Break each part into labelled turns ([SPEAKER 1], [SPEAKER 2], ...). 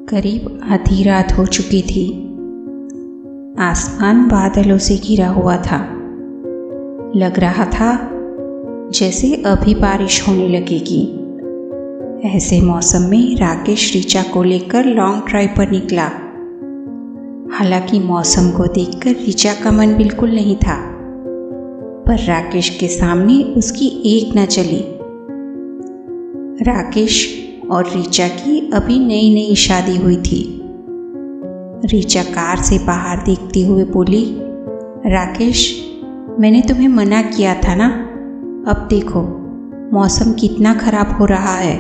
[SPEAKER 1] करीब आधी रात हो चुकी थी। आसमान बादलों से घिरा हुआ था। लग रहा था जैसे अभी बारिश होने लगेगी। ऐसे मौसम में राकेश ऋचा को लेकर लॉन्ग ड्राइव पर निकला। हालांकि मौसम को देखकर ऋचा का मन बिल्कुल नहीं था, पर राकेश के सामने उसकी एक न चली। राकेश और ऋचा की अभी नई नई शादी हुई थी। ऋचा कार से बाहर देखते हुए बोली, राकेश, मैंने तुम्हें मना किया था ना। अब देखो मौसम कितना खराब हो रहा है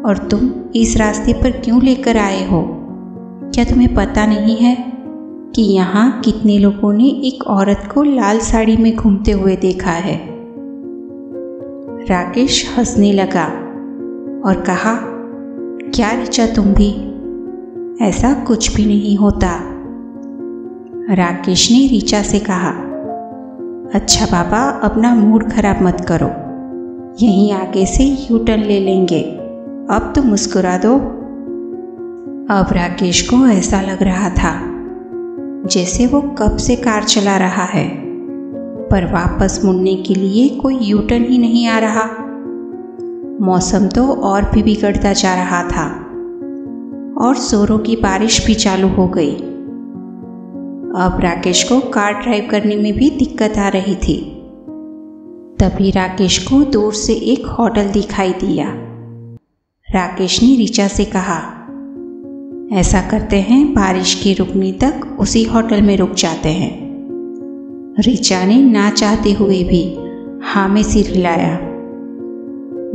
[SPEAKER 1] और तुम इस रास्ते पर क्यों लेकर आए हो? क्या तुम्हें पता नहीं है कि यहाँ कितने लोगों ने एक औरत को लाल साड़ी में घूमते हुए देखा है? राकेश हंसने लगा और कहा, क्या ऋचा तुम भी? ऐसा कुछ भी नहीं होता। राकेश ने ऋचा से कहा, अच्छा बाबा, अपना मूड खराब मत करो, यहीं आगे से यू टर्न ले लेंगे, अब तो मुस्कुरा दो। अब राकेश को ऐसा लग रहा था जैसे वो कब से कार चला रहा है, पर वापस मुड़ने के लिए कोई यू टर्न ही नहीं आ रहा। मौसम तो और भी बिगड़ता जा रहा था और जोरों की बारिश भी चालू हो गई। अब राकेश को कार ड्राइव करने में भी दिक्कत आ रही थी। तभी राकेश को दूर से एक होटल दिखाई दिया। राकेश ने ऋचा से कहा, ऐसा करते हैं, बारिश के रुकने तक उसी होटल में रुक जाते हैं। ऋचा ने ना चाहते हुए भी हाँ में सिर हिलाया।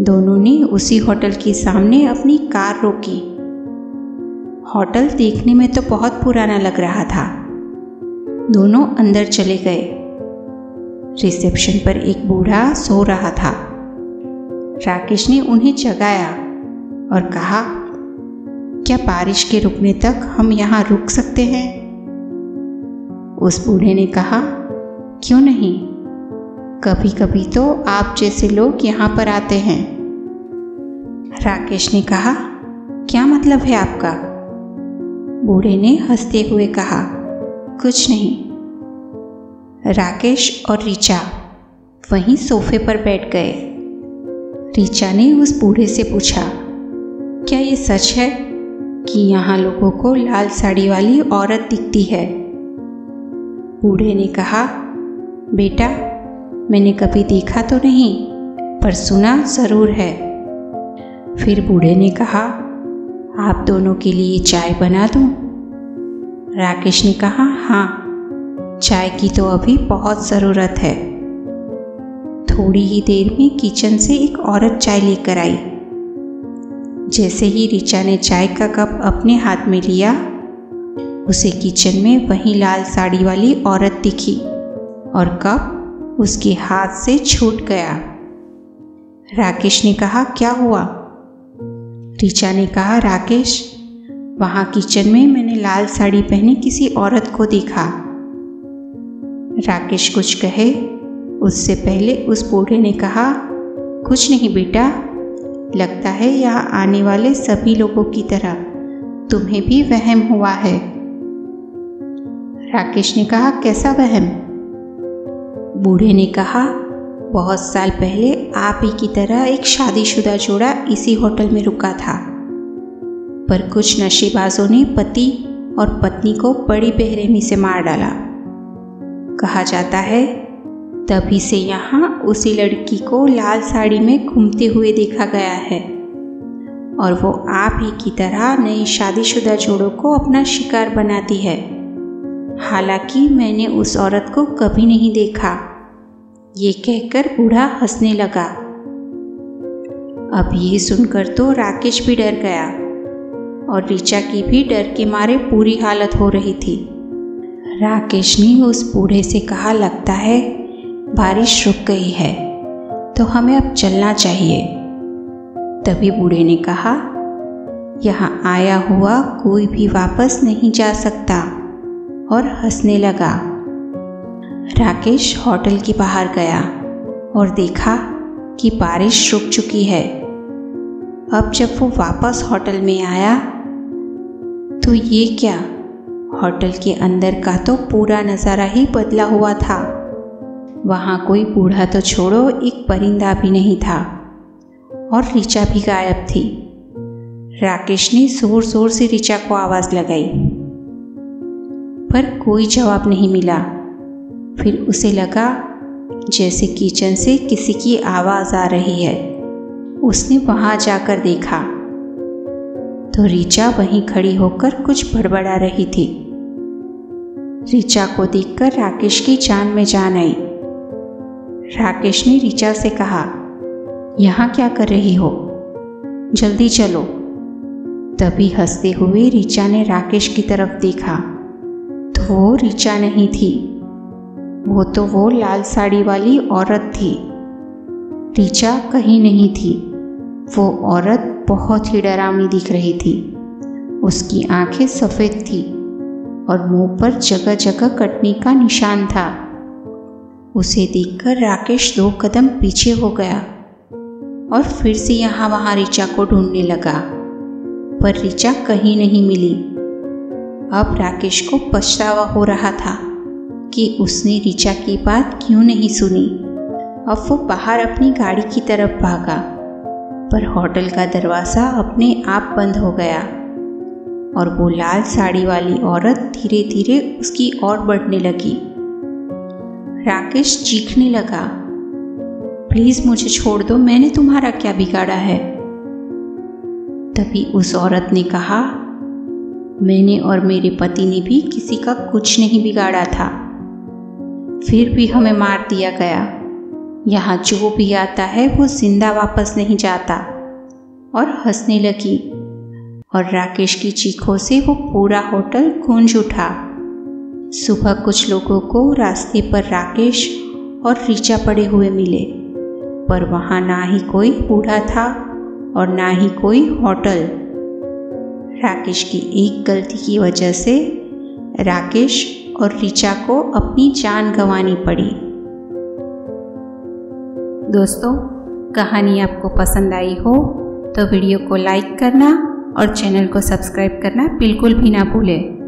[SPEAKER 1] दोनों ने उसी होटल के सामने अपनी कार रोकी। होटल देखने में तो बहुत पुराना लग रहा था। दोनों अंदर चले गए। रिसेप्शन पर एक बूढ़ा सो रहा था। राकेश ने उन्हें जगाया और कहा, क्या बारिश के रुकने तक हम यहाँ रुक सकते हैं? उस बूढ़े ने कहा, क्यों नहीं, कभी कभी तो आप जैसे लोग यहाँ पर आते हैं। राकेश ने कहा, क्या मतलब है आपका? बूढ़े ने हंसते हुए कहा, कुछ नहीं। राकेश और ऋचा वहीं सोफे पर बैठ गए। ऋचा ने उस बूढ़े से पूछा, क्या ये सच है कि यहाँ लोगों को लाल साड़ी वाली औरत दिखती है? बूढ़े ने कहा, बेटा, मैंने कभी देखा तो नहीं, पर सुना ज़रूर है। फिर बूढ़े ने कहा, आप दोनों के लिए चाय बना दूं? राकेश ने कहा, हाँ, चाय की तो अभी बहुत ज़रूरत है। थोड़ी ही देर में किचन से एक औरत चाय लेकर आई। जैसे ही ऋचा ने चाय का कप अपने हाथ में लिया, उसे किचन में वही लाल साड़ी वाली औरत दिखी और कप उसके हाथ से छूट गया। राकेश ने कहा, क्या हुआ? ऋचा ने कहा, राकेश, वहां किचन में मैंने लाल साड़ी पहनी किसी औरत को देखा। राकेश कुछ कहे उससे पहले उस बूढ़े ने कहा, कुछ नहीं बेटा, लगता है यहाँ आने वाले सभी लोगों की तरह तुम्हें भी वहम हुआ है। राकेश ने कहा, कैसा वहम? बूढ़े ने कहा, बहुत साल पहले आप ही की तरह एक शादीशुदा जोड़ा इसी होटल में रुका था, पर कुछ नशेबाजों ने पति और पत्नी को बड़ी बेरहमी से मार डाला। कहा जाता है तभी से यहाँ उसी लड़की को लाल साड़ी में घूमते हुए देखा गया है और वो आप ही की तरह नई शादीशुदा जोड़ों को अपना शिकार बनाती है। हालांकि मैंने उस औरत को कभी नहीं देखा। ये कहकर बूढ़ा हंसने लगा। अब ये सुनकर तो राकेश भी डर गया और ऋचा की भी डर के मारे पूरी हालत हो रही थी। राकेश ने उस बूढ़े से कहा, लगता है बारिश रुक गई है, तो हमें अब चलना चाहिए। तभी बूढ़े ने कहा, यहाँ आया हुआ कोई भी वापस नहीं जा सकता, और हंसने लगा। राकेश होटल के बाहर गया और देखा कि बारिश रुक चुकी है। अब जब वो वापस होटल में आया तो ये क्या, होटल के अंदर का तो पूरा नज़ारा ही बदला हुआ था। वहाँ कोई बूढ़ा तो छोड़ो, एक परिंदा भी नहीं था और ऋचा भी गायब थी। राकेश ने जोर जोर से ऋचा को आवाज़ लगाई पर कोई जवाब नहीं मिला। फिर उसे लगा जैसे किचन से किसी की आवाज़ आ रही है। उसने वहाँ जाकर देखा तो ऋचा वहीं खड़ी होकर कुछ बड़बड़ा रही थी। ऋचा को देखकर राकेश की जान में जान आई। राकेश ने ऋचा से कहा, यहाँ क्या कर रही हो, जल्दी चलो। तभी हंसते हुए ऋचा ने राकेश की तरफ देखा तो वो ऋचा नहीं थी, वो लाल साड़ी वाली औरत थी। ऋचा कहीं नहीं थी। वो औरत बहुत ही डरावनी दिख रही थी। उसकी आंखें सफ़ेद थी और मुंह पर जगह जगह कटने का निशान था। उसे देखकर राकेश 2 कदम पीछे हो गया और फिर से यहाँ वहाँ ऋचा को ढूंढने लगा, पर ऋचा कहीं नहीं मिली। अब राकेश को पछतावा हो रहा था कि उसने ऋचा की बात क्यों नहीं सुनी। अब वो बाहर अपनी गाड़ी की तरफ भागा, पर होटल का दरवाज़ा अपने आप बंद हो गया और वो लाल साड़ी वाली औरत धीरे धीरे उसकी ओर बढ़ने लगी। राकेश चीखने लगा, प्लीज़ मुझे छोड़ दो, मैंने तुम्हारा क्या बिगाड़ा है। तभी उस औरत ने कहा, मैंने और मेरे पति ने भी किसी का कुछ नहीं बिगाड़ा था, फिर भी हमें मार दिया गया। यहाँ जो भी आता है वो जिंदा वापस नहीं जाता। और हंसने लगी और राकेश की चीखों से वो पूरा होटल गूंज उठा। सुबह कुछ लोगों को रास्ते पर राकेश और ऋचा पड़े हुए मिले, पर वहाँ ना ही कोई बूढ़ा था और ना ही कोई होटल। राकेश की एक गलती की वजह से राकेश और ऋचा को अपनी जान गंवानी पड़ी। दोस्तों, कहानी आपको पसंद आई हो तो वीडियो को लाइक करना और चैनल को सब्सक्राइब करना बिल्कुल भी ना भूलें।